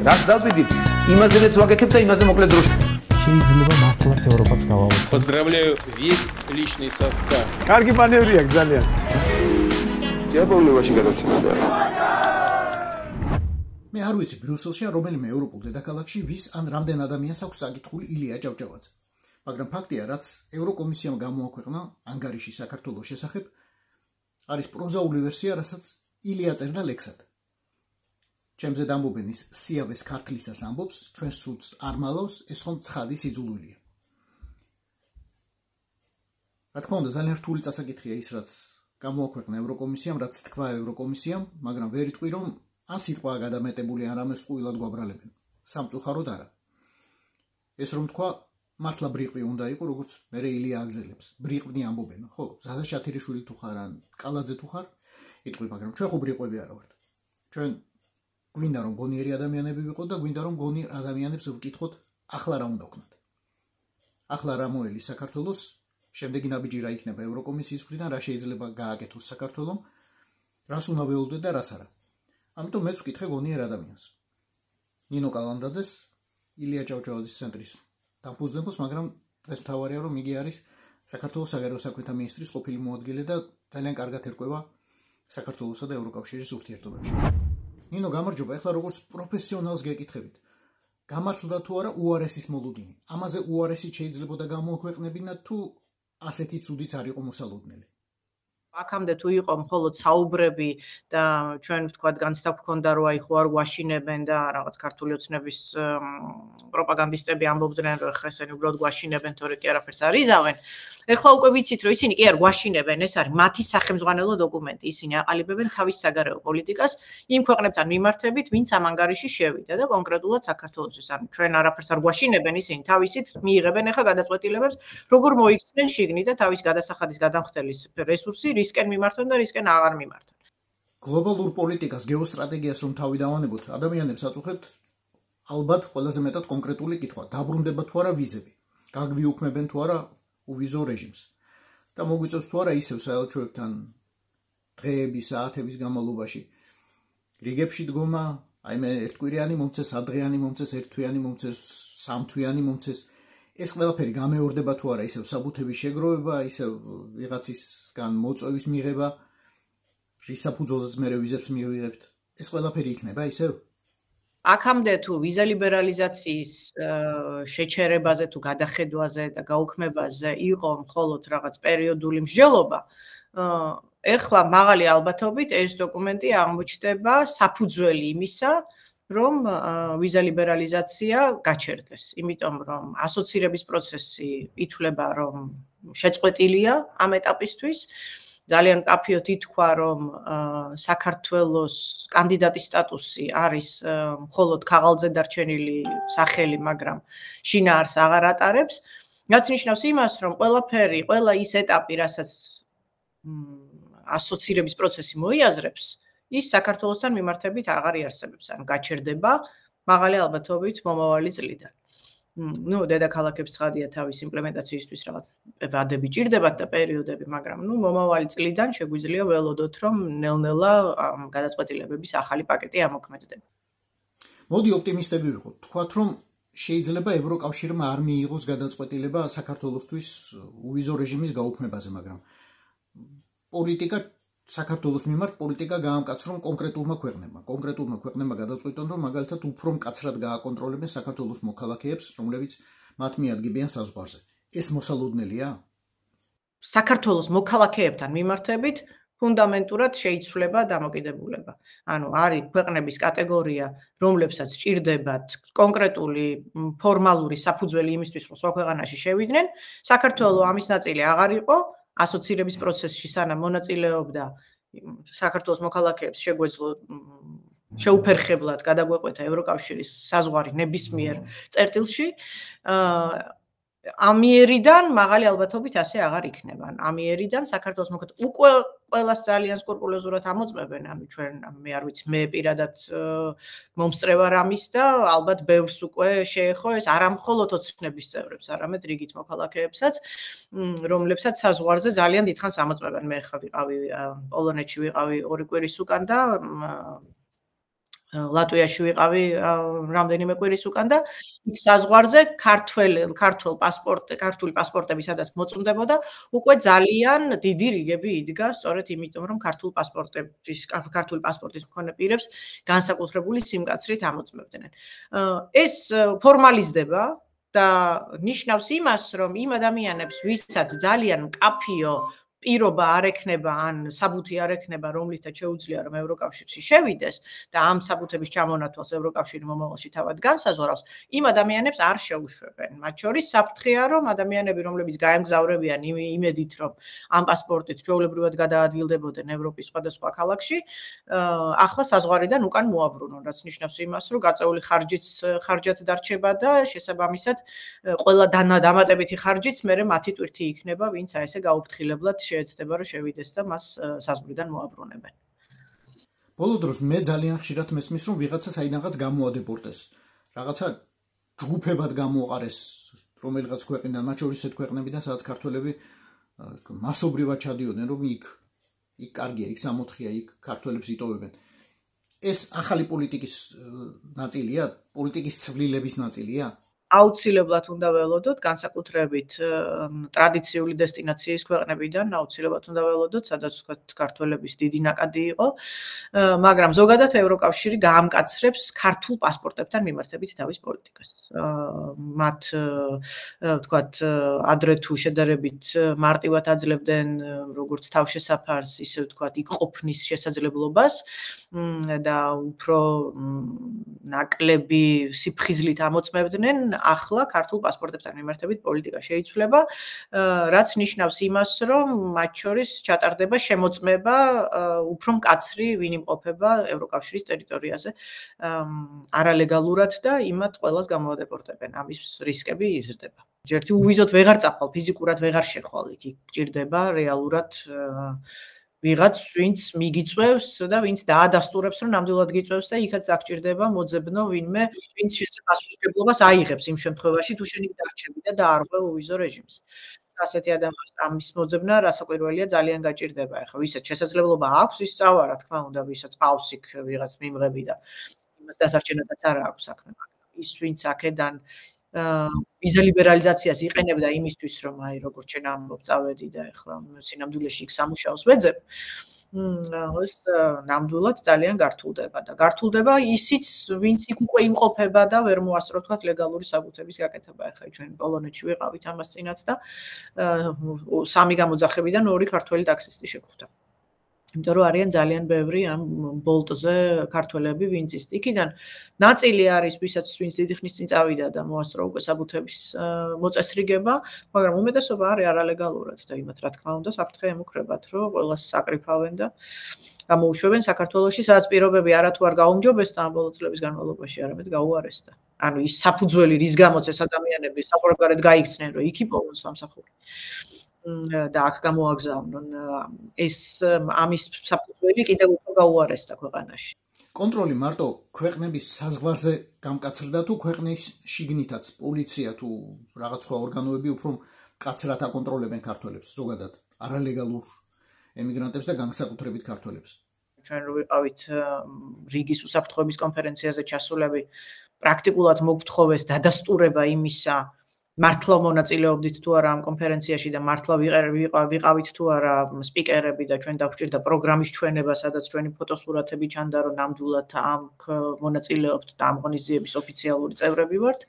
რაც დავდივით, იმაზეც ვაკეთებ და იმაზე მოკლედ დროში. შეიძლება მართლაც ევროპაც გავავოცოთ. Поздравляю весь личный состав. კარგი მანევრია ძალიან. იაპონიაში გადაცემდა. მე არ ვიცი ბრიუსელში რომელიმე ევროპულ დედაქალაქში ვის ან რამდენ ადამიანს აქვს საკითხული ილია ჭავჭავაძე. მაგრამ ფაქტია, რაც ევროკომისიამ გამოაქვეყნა ანგარიში საქართველოს შესახებ, არის პროზაული ვერსია, რასაც ილია წერდა ლექსად. ჩემზე დამბობენ ის სიავეს ქართლისას ამბობს, ჩვენს სულს არ მალავს, ეს ხომ ცხადი სიძულვილია. რა თქმა უნდა, ძალიან რთული წასაკითხია ის, რაც გამოაქვეყნა ევროკომისიამ, რაც თქვა ევროკომისიამ, მაგრამ ვერ იტყვი, რომ ან სიტყვა გადამეტებული ან რამეს ყვილად გვაბრალებენ. სამწუხაროდ არა. ეს რომ თქვა, მართლა ბრიყვი უნდა იყო, როგორც მერე ილია აგზელებს. ბრიყვნი ამბობენ, ხო, ზაზა შათირიშვილი თუ ხარ ან კალაძე თუ ხარ, იტყვი, მაგრამ ჩვენ ხო ბრიყვები არა ვართ. ჩვენ გვინდა რომ გონიერი ადამიანები ვიყოთ და გვინდა რომ გონიერ ადამიანებს ვკითხოთ, ახლა რა უნდა ვქნათ. ახლა რა მოელის საქართველოს, შემდეგი ნაბიჯი რა იქნება ევროკომისიის მხრიდან, რა შეიძლება გააკეთოს საქართველომ, რას უნდა ველოდოთ და რას არა. ამიტომ მეც ვკითხე გონიერ ადამიანს. ნინო კალანდაძეს, ილია ჭავჭავაძის ცენტრის დამფუძნებელს, მაგრამ დღეს მთავარია რომ იგი არის საქართველოს საგარეო საქმეთა მინისტრის ყოფილი მოადგილე და ძალიან კარგად ერკვევა საქართველოსა და ევროკავშირის ურთიერთობებში. ნინო, გამარჯობა, ეხლა როგორც პროფესიონალს გეკითხებით. გამართლდა თუ არა უარესის მოლოდინი? ამაზე უარესით შეიძლებოდა გამოაქვეყნებინა თუ ასეთი ცუდიც არ იყო მოსალოდნელი? აქამდე თუ იყო მხოლოდ საუბრები და ჩვენ ვთქვათ განცდა გვქონდა რომ აი ხო არ გვაშინებენ და რაღაც ქართული ოცნების პროპაგანდისტები ამბობდნენ რომ ხა ესენი უბრალოდ გვაშინებენ თორე კი არაფერს არ იზავენ. ეხლა უკვე ვიცით რომ ისინი კი არ გვაშინებენ, ეს არის მათი სახელმძღვანელო დოკუმენტი, ისინი აყალიბებენ თავის საგარეო პოლიტიკას იმ ქვეყნებთან მიმართებით, ვინც ამ ანგარიში შევიდა და კონკრეტულად საქართველოსთვის. ანუ ჩვენ არაფერს არ გვაშინებენ, ისინი თავისით მიიღებენ ეხა გადაწყვეტილებებს, როგორ მოიქცნენ შიგნით და თავის გადასახადის გადამხდელის რესურსი რისკენ მიმართონ და რისკენ აღარ მიმართონ. გლობალურ პოლიტიკას, გეოსტრატეგიას რომ თავი დავანებოთ, ადამიანებს აწუხებთ ალბათ ყველაზე მეტად კონკრეტული კითხვა, დაბრუნდება თუ არა ვიზები, გაგვიუქმებენ თუ არა uvizor რეჟიმს და მოგვიწევს თუ არა ისევ საელჩოებთან დღეების, საათების განმავლობაში რიგებში დგომა, აი მე ერთკვირიანი მომწეს, ადღეიანი მომწეს, ერთთვიანი მომწეს, სამთვიანი მომწეს. ეს ყველაფერი გამეორდება თუ არა ისევ საბუთების შეგროვება, ისევ ვიღაცისგან მოწვევის მიღება, რის საფუძველზეც მე ვიზებს მივიღებთ. ეს ყველაფერი იქნება ისევ? აქამდე თუ ვიზა ლიბერალიზაციის შეჩერებაზე თუ გადახედვაზე და გაუქმებაზე იყო მხოლოდ რაღაც პერიოდული მსჯელობა, ეხლა მაღალი ალბათობით ეს დოკუმენტი აღმოჩნდება საფუძველი იმისა, რომ ვიზა ლიბერალიზაცია გაჩერდეს, იმიტომ რომ ასოცირების პროცესი ითვლება რომ შეწყვეტილია ამ ეტაპისთვის. ძალიან კაფიოდ ითქვა, რომ საქართველოს კანდიდატის სტატუსი არის მხოლოდ ქაღალდზე დარჩენილი სახელი, მაგრამ შინაარსს აღარ ატარებს. რაც ნიშნავს იმას, რომ ყველა ის ეტაპი, რასაც ასოცირების პროცესი მოიაზრებს, ის საქართველოსთან მიმართებით აღარ იარსებებს, ან გაჩერდება მაღალი ალბათობით მომავალი წლიდან. ნუ დედაქალაქებს ცხადია თავის იმპლემენტაციისთვის რაღაც ვადები ჭირდებათ და პერიოდები, მაგრამ ნუ მომავალი წლიდან შეგვიძლია ველოდოთ, რომ ნელ-ნელა გადაწყვეტილებების ახალი პაკეტი ამოქმედდება. მოდი ოპტიმისტები ვიყოთ. თქვათ, რომ შეიძლება ევროკავშირმა არ მიიღოს გადაწყვეტილება საქართველოსთვის uvizor რეჟიმის გაუქმებაზე, მაგრამ პოლიტიკა საქართველოს მიმართ პოლიტიკა გაამკაცრონ კონკრეტულმა ქვეყნებმა გადაწყვიტონ, რომ მაგალითად უფრო მკაცრად გააკონტროლებენ საქართველოს მოქალაქეებს, რომლებიც მათ მიადგებიან საზღვარზე. ეს მოსალოდნელია? საქართველოს მოქალაქეებთან მიმართებით ფუნდამენტურად შეიცვლება დამოკიდებულება. ანუ არის ქვეყნების კატეგორია, რომლებსაც ჭირდებათ კონკრეტული ფორმალური საფუძველი იმისთვის, რომ სხვა ქვეყანაში შევიდნენ. საქართველოს ამის ნაწილი აღარ იყო. ასოცირების პროცესში სანამ მონაწილეობდა საქართველოს მოქალაქეებს შეგვეძლო შეუფერხებლად გადაგვეყვეთა ევროკავშირის საზღვარი ნებისმიერ წერტილში. ამიერიდან მაღალი ალბათობით ასე აღარ იქნება. ამიერიდან საქართველოს მოქალაქეებს უკვე ყველას ძალიან სკრუპულოზურად ამოწმებენ, ანუ ჩვენ მე არ ვიცი, მე პირადად მომსწრება რამის და ალბათ ბევრს უკვე შეეხო ეს არა მხოლოდ ოცნების წევრებს, არამედ რიგით მოქალაქეებსაც, რომლებსაც საზღვარზე ძალიან დიდხანს ამოწმებენ. მე ხა ვიყავი პოლონეთში ვიყავი 2 კვირის უკან და ლატვიაში ვიყავი რამდენიმე კვირის უკან და იქ საზღვარზე ქართული პასპორტები სადაც მოწმდებოდა, უკვე ძალიან დიდი რიგები იდგა, სწორედ იმიტომ, რომ ქართული პასპორტის მქონე პირებს განსაკუთრებული სიმკაცრით ამოწმებდნენ. ეს ფორმალიზდება და ნიშნავს იმას, რომ იმ ადამიანებს, ვისაც ძალიან მკაფიო პირობა არ ექნება ან საბუთი არ ექნება, რომლითაც შეუძლია რომ ევროკავშირში შევიდეს და ამ საბუთების ჩამონათვალს ევროკავშირი მომავალში თავად განსაზღვრავს, იმ ადამიანებს არ შეუშვებენ. მათ შორის საფრთხეა, რომ ადამიანები, რომლებიც გაემგზავრებიან იმედით, რომ ამ პასპორტით ჩვეულებრივად გადაადგილდებოდნენ ევროპის სხვადასხვა ქალაქში, ახლა საზღვარიდან უკან მოაბრუნონ, რაც ნიშნავს იმას, რომ გაწეული ხარჯად დარჩება და შესაბამისად ყველა დამატებითი ხარჯიც მერე მათი ტვირთი იქნება, ვინც აი ესე გაუფრთხილებლად შეეცდება რომ შევიდეს და მას საზღვრიდან მოაბრუნებენ. ბოლო დროს მე ძალიან ხშირად მესმის რომ ვიღაცა საიდანღაც გამოადეპორტეს. რაღაცა ჯგუფებად გამოაყარეს რომელიღაც ქვეყნიდან, მათ შორის ეს ქვეყნებიდან, სადაც ქართველები მასობრივად ჩადიოდნენ, რომ იქ კარგია, იქ სამოთხია, იქ ქართველებს იტოვებენ. ეს ახალი პოლიტიკის ნაწილია, პოლიტიკის ცვლილების ნაწილია? აუცილებლად უნდა ველოდოთ, განსაკუთრებით ტრადიციული დესტინაციის ქვეყნებიდან, აუცილებლად უნდა ველოდოთ, სადაც ქართველების დიდი ნაკადი იყო, მაგრამ ზოგადად ევროკავშირი გაამკაცრებს ქართულ პასპორტებთან მიმართებით თავის პოლიტიკას. მათ ვთქვათ, ადრე თუ შედარებით მარტივად აძლევდნენ როგორც თავშესაფარს, ისე ვთქვათ, იქ ყოფნის შესაძლებლობას და უფრო ნაკლები სიფხიზლით ამოწმებდნენ. ახლა ქართულ პასპორტებთან მიმართებით პოლიტიკა შეიცვლება, რაც ნიშნავს იმას, რომ მათ შორის ჩატარდება შემოწმება უფრო მკაცრი, ვინ იმყოფება ევროკავშირის ტერიტორიაზე არალეგალურად და იმათ ყველას გამოადეპორტებენ. ამის რისკები იზრდება. ჯერთი უვიზოთ ვეღარ წახვალ, ფიზიკურად ვეღარ შეხვალ, იქ გჭირდება რეალურად ვიღაც ვინც მიგიწევს და ვინც დაადასტურებს რომ ნამდვილად გიწევს და იქაც დაგჭირდება მოძებნო ვინმე ვინც შესაძლებლობას აიღებს იმ შემთხვევაში თუ შენი დარჩები და დაარღვე უვიზო რეჟიმს. ასეთი ადამიანს ამის მოძებნა რასაკვირველია ძალიან გაჭირდება. ეხლა ვისაც შესაძლებლობა აქვს ის სწავა რა თქმა უნდა, ვისაც ყავს იქ ვიღაც მიმღები და იმას დასარჩენადაც არ აქვს საქმე, მაგრამ ის ვინც აქედან ვიზა ლიბერალიზაციას იყენებდა იმისთვის, რომ აი როგორც შენ ამბობ, წავედი და ეხლა სინამდვილეში იქ სამუშაოს ვეძებ, ეს ნამდვილად ძალიან გართულდება და გართულდება ისიც, ვინც იქ უკვე იმყოფება და ვერ მოასწრო თქვათ ლეგალური საბუთების გაკეთება. ეხლა ჩვენ პოლონეთში ვიყავით ამას წინათ და 3 გამოძახებიდან 2 ქართველი ტაქსისტი შეგვხვდა. იმიტომ რომ არიან ძალიან ბევრი ამ ბოლტზე ქართველები, ვინც ის იქიდან ნაწილი არის, ვისაც ვინც დიდი ხნის წინ წავიდა და მოასწრო უკვე საბუთების მოწესრიგება, მაგრამ უმეტესობა არის არალეგალურად და იმათ რა თქმა უნდა საფრთხე ემუქრებათ, რომ ყველას აკრიფავენ და გამოუშვებენ საქართველოში, სადაც პირობები არათუ არ გაუმჯობესდა ამ ბოლო წლების განმავლობაში, არამედ გაუარესდა. ანუ ის საფუძველი, რის გამოც ეს ადამიანები საყურებლად გაიქცნენ, რომ იქ იპოვონ სამსახური. და აქ გამოაგზავნონ ეს ამის საფუძველი კიდევ უფრო გაუარესდა ქვეყანაში. კონტროლი მარტო ქვეყნების საზღვარზე გამკაცრდა თუ ქვეყნის შიგნითაც პოლიცია თუ რაღაც სხვა ორგანოები უფრო მკაცრად აკონტროლებენ ქართველებს ზოგადად არალეგალურ ემიგრანტებს და განსაკუთრებით ქართველებს. ჩვენ რო ვიყავით რიგის უსაფრთხოების კონფერენციაზე ჩასულები, პრაქტიკულად მოგთხოვეს დადასტურება იმისა მართლა მონაწილეობდით თუ არა ამ კონფერენციაში და მართლა ვიყავით თუ არა სპიკერები და ჩვენ დაგვჭირდა პროგრამის ჩვენება, სადაც ჩვენი ფოტოსურათები ჩანდა, რომ ნამდვილად ამ მონაწილეობთ და ამ ღონისძიების ოფიციალური წევრები ვართ.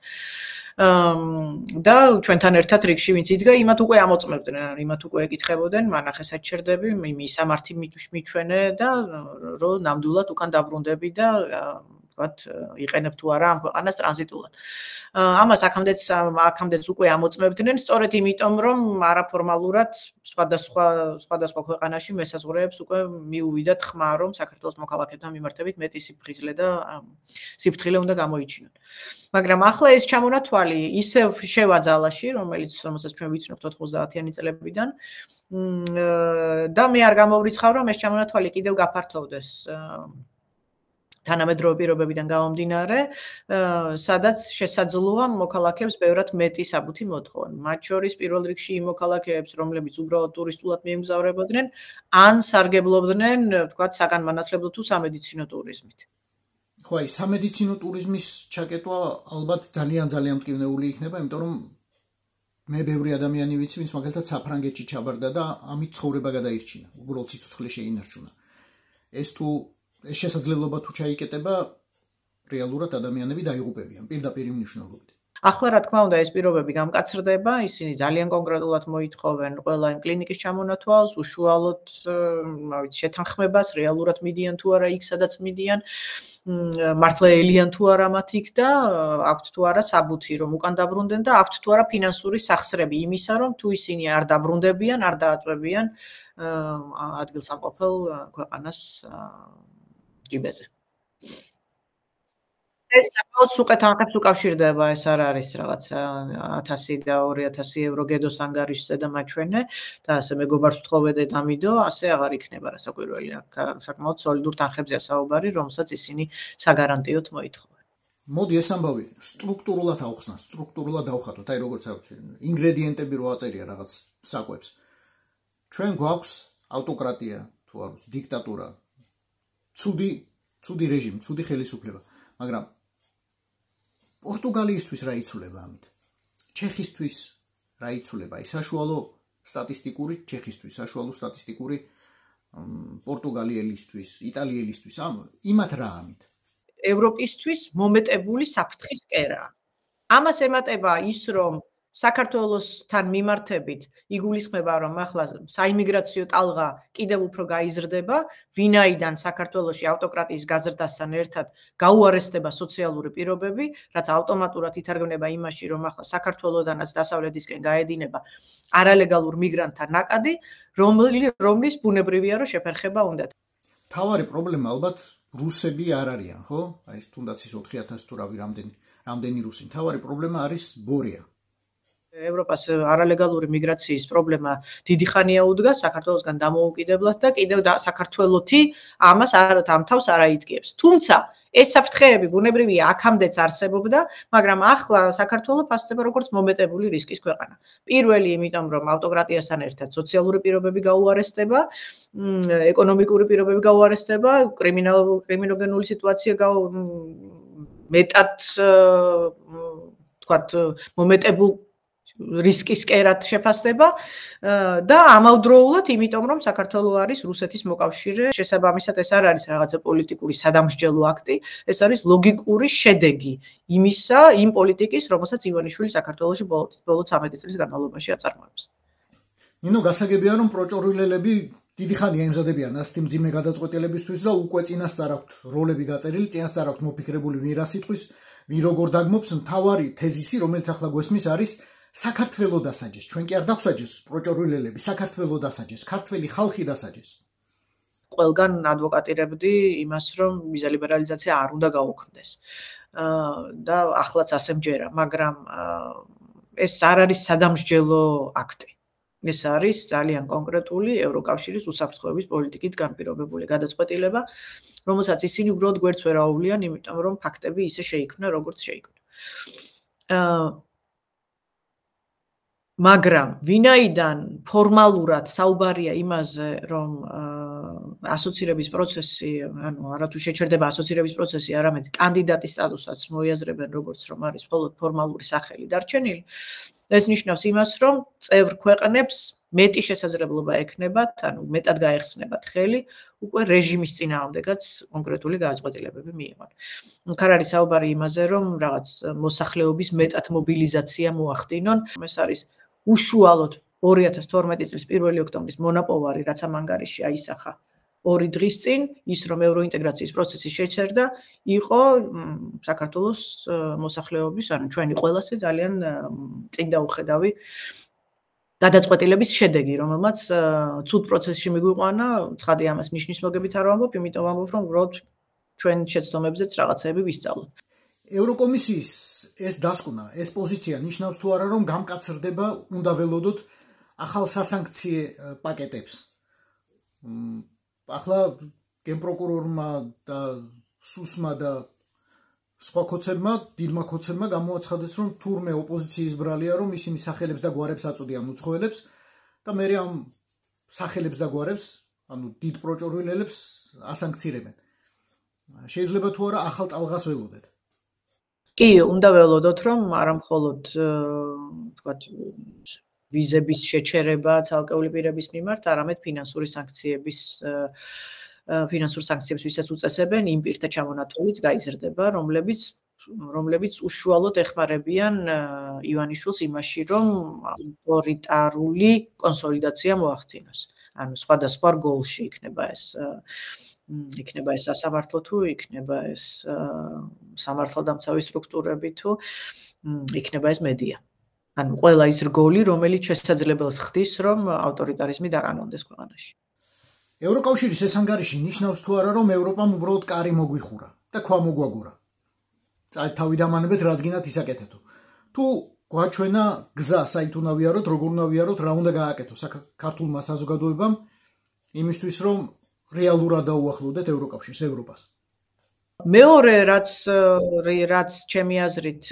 და ჩვენთან ერთად რიგში ვინც იდგა, იმათ უკვე ამოწმებდნენ, იმათ უკვე ეკითხებოდნენ, მანახე საჩერდები, მისამართი მიჩვენე და რომ ნამდვილად უკან დაბრუნდები და ვთქვათ, იყენებ თუ არა ამ ქვეყანას ტრანზიტულად. ამას აქამდეც უკვე ამოწმებდნენ, სწორედ იმიტომ, რომ არაფორმალურად სხვადასხვა ქვეყანაში მესაზღვრეებს უკვე მიუვიდათ ხმა, რომ საქართველოს მოქალაქეებთან მიმართებით მეტი სიფხიზლე და სიფრთხილე უნდა გამოიჩინონ. მაგრამ ახლა ეს ჩამონათვალი ისევ შევა ძალაში, რომელსაც ჩვენ ვიცნობთ 90-იანი წლებიდან და მე არ გამოვრიცხავ, რომ ეს ჩამონათვალი კიდევ გაფართოვდეს თანამედროვე პირობებიდან გამომდინარე, სადაც შესაძლოა მოქალაქეებს ბევრად მეტი საბუთი მოთხოვონ. მათ შორის პირველ რიგში იმ მოქალაქეებს, რომლებიც უბრალოდ ტურისტულად მიემგზავრებოდნენ, ან სარგებლობდნენ, ვთქვათ, საგანმანათლებლო თუ სამედიცინო ტურიზმით. ხო, აი სამედიცინო ტურიზმის ჩაკეტვა ალბათ ძალიან მტკივნეული იქნება, იმიტომ რომ მე ბევრი ადამიანი ვიცი, ვინც მაგალითად საფრანგეთში ჩაბარდა და ამით ცხოვრება გადაირჩინა, უბრალოდ სიცოცხლე შეინარჩუნა. ეს შესაძლებლობა თუ ჩაიკეტება, რეალურად ადამიანები დაიღუპებიან პირდაპირ მნიშვნელობით. ახლა რა თქმა უნდა ეს პირობები გამკაცრდება, ისინი ძალიან კონკრეტულად მოითხოვენ ყველა იმ კლინიკის ჩამონათვალს, უშუალოდ შეთანხმებას, რეალურად მიდიან თუ არა იქ, სადაც მიდიან, მართლა ელიან თუ არა მათ იქ და აქვთ თუ არა საბუთი, რომ უკან დაბრუნდნენ და აქვთ თუ არა ფინანსური სახსრები იმისა, რომ თუ ისინი არ დაბრუნდებიან, არ დააწვევიან ადგილსამყოფელ ქვეყანას ჯიბეზე. ეს საკმაოდ უკეთ ანხებს უკავშირდება, ეს არ არის რაღაც 1000 და 2000 евро გედოს ანგარიშზე და მაჩვენე და ასე მეგობარს ვთხოვე და დამიდო, ასე აღარ იქნება რასაკვირველი. საკმაოდ სოლიდურ თანხებზეა საუბარი, რომელსაც ისინი საგარანტიოდ მოითხოვენ. მოდი ეს ამბავი სტრუქტურულად ავხსნა, სტრუქტურულად დავხატოთ, აი როგორც აქვს ინგრედიენტები რო აწერია რაღაც საკვებს. ჩვენ გვაქვს ავტოკრატია, თუ არ ვიცი, დიქტატურა, ცუდი რეჟიმი, ცუდი ხელისუფლება, მაგრამ პორტუგალიისთვის რა იცვლება ამით? ჩეხისთვის რა იცვლება? აი საშუალო სტატისტიკური ჩეხისთვის, საშუალო სტატისტიკური პორტუგალიელისთვის, იტალიელისთვის, იმათ რა ამით? ევროპისთვის მომეტებული საფრთხის კერაა. ამას ემატება ის, რომ საქართველოსთან მიმართებით იგულისხმება, რომ ახლა საიმიგრაციო ტალღა კიდევ უფრო გაიზრდება, ვინაიდან საქართველოში ავტოკრატიის გაზრდასთან ერთად გაუარესდება სოციალური პირობები, რაც ავტომატურად ითარგმნება იმაში, რომ ახლა საქართველოდანაც დასავლეთისკენ გაედინება არალეგალურ მიგრანტთა ნაკადი, რომლის ბუნებრივია, რომ შეფერხება უნდათ. თავარი პრობლემა ალბათ რუსები არ არიან, ხო? აი თუნდაც ის 4000 თუ რამდენი რუსი. თავარი პრობლემა არის ბორია. ევროპას არალეგალური მიგრაციის პრობლემა დიდი ხანია უდგას საქართველოსგან დამოუკიდებლად და კიდევ საქართველოთი ამას ამ თავს არ აიდგებს. თუმცა ეს საფრთხეები ბუნებრივია აქამდეც არსებობდა, მაგრამ ახლა საქართველო ფასდება როგორც მომეტებული რისკის ქვეყანა. პირველი, იმიტომ რომ ავტოკრატიასთან ერთად სოციალური პირობები გაუარესდება, ეკონომიკური პირობები გაუარესდება, კრიმინოგენული სიტუაცია მეტად თქვათ მომეტებულ რისკის კერად შეფასდება და ამავდროულად იმიტომ რომ საქართველო არის რუსეთის მოკავშირე, შესაბამისად ეს არ არის რაღაცა პოლიტიკური სადამსჯელო აქტი, ეს არის ლოგიკური შედეგი იმისა, იმ პოლიტიკის, რომელსაც ივანიშვილი საქართველოში ბოლო 13 წლის განმავლობაში აწარმოებს. ნინო გასაგებია რომ პროჭორილელები დიდი ხანია ემზადებიან ასეთი მძიმე გადაწყვეტილებისთვის და უკვე წინასწარ აქვთ როლები გაწერილი, წინასწარ აქვთ მოფიქრებული ვინ რა სიტყვის, ვინ როგორ დაგმობს, მთავარი თეზისი, რომელიც ახლა გვესმის არის საქართველო დასაჯეს, ჩვენ კი არ დაგვსაჯეს პროჭორილელები, საქართველო დასაჯეს, ქართველი ხალხი დასაჯეს. ყველგან ადვოკატირებდი იმას, რომ ვიზა ლიბერალიზაცია არ უნდა გაუქმდეს. და ახლაც ასე მჯერა, მაგრამ ეს არ არის სადამსჯელო აქტი. ეს არის ძალიან კონკრეტული ევროკავშირის უსაფრთხოების პოლიტიკით განპირობებული გადაწყვეტილება, რომელსაც ისინი უბრალოდ გვერდს ვერ აუვლიან, იმიტომ რომ ფაქტები ისე შეიქმნა, როგორც შეიქმნა. მაგრამ ვინაიდან ფორმალურად საუბარია იმაზე, რომ ასოცირების პროცესი, ანუ არათუ შეჩერდება ასოცირების პროცესი, არამედ კანდიდატის სტატუსაც მოიაზრებენ, როგორც რომ არის მხოლოდ ფორმალური სახელი დარჩენილი, ეს ნიშნავს იმას, რომ წევრ ქვეყნებს მეტი შესაძლებლობა ექნებათ, ანუ მეტად გაეხსნებათ ხელი უკვე რეჟიმის წინააღმდეგაც კონკრეტული გადაწყვეტილებები მიიღონ. აქ არის საუბარი იმაზე, რომ რაღაც მოსახლეობის მეტად მობილიზაცია მოახდინონ, ეს არის უშუალოდ 2012 წლის 1 ოქტომბრის მონაპოვარი, რაც ამ ანგარიში აისახა 2 დღის წინ, ის რომ ევროინტეგრაციის პროცესი შეჩერდა, იყო საქართველოს მოსახლეობის, ანუ ჩვენი ყველასი ძალიან წინ დაუხედავი გადაწყვეტილების შედეგი, რომელმაც ცუდ პროცესში მიგვიყვანა, ცხადია ამას ნიშნის მოგებით არ ვამბობ, იმიტომ ვამბობ, რომ უბრალოდ ჩვენ შეცდომებზეც რაღაცეები ვისწავლოთ. ევროკომისიის ეს დასკვნა, ეს პოზიცია ნიშნავს თუ არა, რომ გამკაცრდება, უნდა ველოდოთ ახალ სასანქციო პაკეტებს. ახლა გენპროკურორმა და სუსმა და სხვა ქოცებმა, დიდმა ქოცებმა გამოაცხადეს, რომ თურმე ოპოზიციის ბრალია, რომ ისინი სახელებს და გვარებს აწოდიან უცხოელებს და მე ამ სახელებს და გვარებს, ანუ დიდ პროჭორილელებს ასანქცირებენ. შეიძლება თუ არა ახალ ტალღას ველოდეთ? კი, უნდა ველოდოთ, რომ არა მხოლოდ თქვათ ვიზების შეჩერება ცალკეული პირების მიმართ, არამედ ფინანსური სანქციების ვისაც უწესებენ, იმ პირთა ჩამონათვალიც გაიზრდება, რომლებიც უშუალოდ ეხმარებიან ივანიშვილს იმაში, რომ ავტორიტარული კონსოლიდაცია მოახდინოს. ანუ სხვადასხვა რგოლში იქნება ეს სასამართლო თუ იქნება ეს სამართალდამცავი სტრუქტურები თუ იქნება ეს მედია. ანუ ყველა ის რგოლი, რომელიც შესაძლებელს ხდის, რომ ავტორიტარიზმი დაკანონდეს ქვეყანაში. ევროკავშირის ეს ანგარიში ნიშნავს თუ არა, რომ ევროპამ უბრალოდ კარი მოგვიხურა და ქვა მოგვაგურა. თავიდამანებით რაც გინდათ ისაკეთეთო. თუ გვაჩვენა გზა, საით უნდა ვიაროთ, როგორ უნდა ვიაროთ, რა უნდა გააკეთოს საქართველოს საზოგადოებამ იმისთვის, რომ რეალურად დაუახლოვდეთ ევროკავშირს, ევროპას. მეორე რაც ჩემი აზრით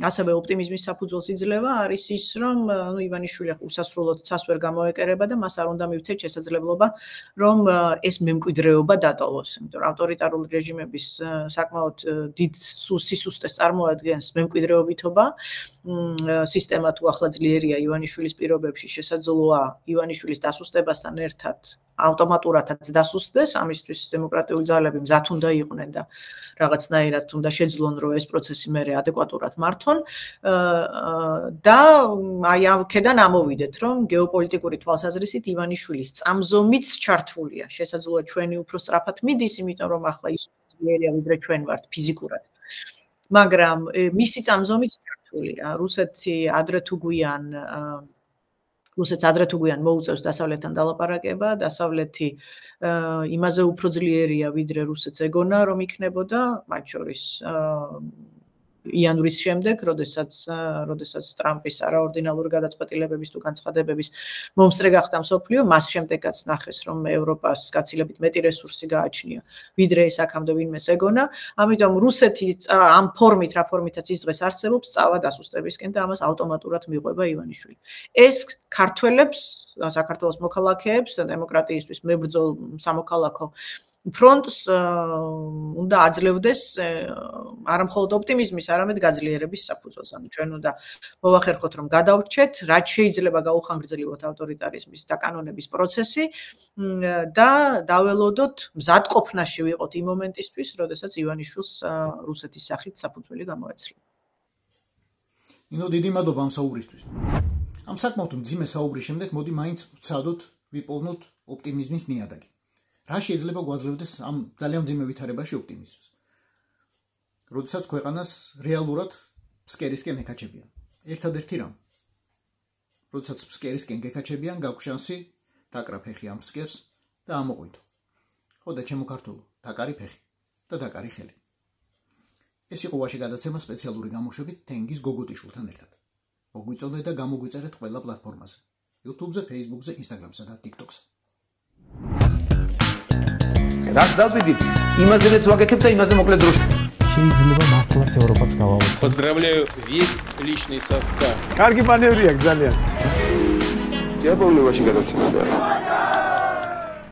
ასევე ოპტიმიზმის საფუძველს იძლევა არის ის რომ ივანიშვილი უსასრულოდ ცას ვერ გამოეკერება და მას არ უნდა მივცეთ შესაძლებლობა რომ ეს მემკვიდრეობა დატოვოს. იმიტომ რომ ავტორიტარული რეჟიმების საკმაოდ დიდ სისუსტეს წარმოადგენს მემკვიდრეობითობა. სისტემა თუ ახლა ძლიერია ივანიშვილის პირობებში შესაძლოა ივანიშვილის დასუსტებასთან ერთად ავტომატურადაც დასუსტდეს, ამისთვის დემოკრატიული ძალები მზად უნდა იყვნენ და რაღაცნაირად უნდა შეძლონ, რომ ეს პროცესი მერე ადეკვატურად მართონ და აი აქედან ამოვიდეთ, რომ გეოპოლიტიკური თვალსაზრისით ივანიშვილის წამზომიც ჩართულია. შესაძლოა ჩვენი უფრო სწრაფად მიდის, იმიტომ რომ ახლა ის ძლიერია ვიდრე ჩვენ ვართ ფიზიკურად. მაგრამ მისი წამზომიც ჩართულია. რუსეთს ადრე თუ გვიან მოუწევს დასავლეთთან დალაპარაკება, დასავლეთი იმაზე უფრო ძლიერია ვიდრე რუსეთს ეგონა რომ იქნებოდა, მათ შორის იანვრის შემდეგ, როდესაც ტრამპის არაორდინალური გადაწყვეტილებების თუ განცხადებების მომსწრე გახდა მსოფლიო, მას შემდეგაც ნახეს, რომ ევროპას გაცილებით მეტი რესურსი გააჩნია, ვიდრე ეს აქამდე ვინმეს ეგონა. ამიტომ რუსეთი ამ ფორმით, რა ფორმითაც ის დღეს არსებობს, წავა დასუსტებისკენ და ამას ავტომატურად მიყვება ივანიშვილი. ეს ქართველებს, საქართველოს მოქალაქეებს, დემოკრატიისთვის მებრძოლ სამოქალაქო ფრონტს უნდა აძლევდეს არა მხოლოდ ოპტიმიზმის, არამედ გაძლიერების საფუძველს. ანუ ჩვენ უნდა მოვახერხოთ, რომ გადავრჩეთ, რაც შეიძლება გაუხანგრძლივოთ ავტორიტარიზმის დაკანონების პროცესი და დაველოდოთ, მზადყოფნაში ვიყოთ იმ მომენტისთვის, როდესაც ივანიშვილს რუსეთის სახით საფუძველი გამოეცლება. ნინო, დიდი მადლობა ამ საუბრისთვის. ამ საკმაოდ მძიმე საუბრის შემდეგ მოდი მაინც ვცადოთ, ვიპოვნოთ ოპტიმიზმის ნიადაგი. რა შეიძლება გვაძლევდეს ამ ძალიან მძიმე ვითარებაში ოპტიმიზმს? როდესაც ქვეყანას რეალურად ფსკერისკენ ეკაჩებიან. ერთადერთი რამ. როდესაც ფსკერისკენ გეკაჩებიან, გაქვს შანსი დაკრა ფეხი ამ ფსკერს და ამოყვიდო. ხო და ჩემო ქართულო, დაკარი ფეხი და დაკარი ხელი. ეს იყო ვაში გადაცემა სპეციალური გამოშვებით თენგის გოგოტიშვილთან ერთად. მოგვიწოდეთ და გამოგვიწერეთ ყველა პლატფორმაზე: YouTube-ზე, Facebook-ზე, Instagram-სა და TikTok-ზე. რაც დავიდით, იმაზეც ვაკეთებ და იმაზე მოკლედ დროში. შეიძლება მართლაც ევროპაც გავავოთ. Поздравляю весь личный состав. კარგი მანევრია ძალიან. Я помню, ваше гадательное, да.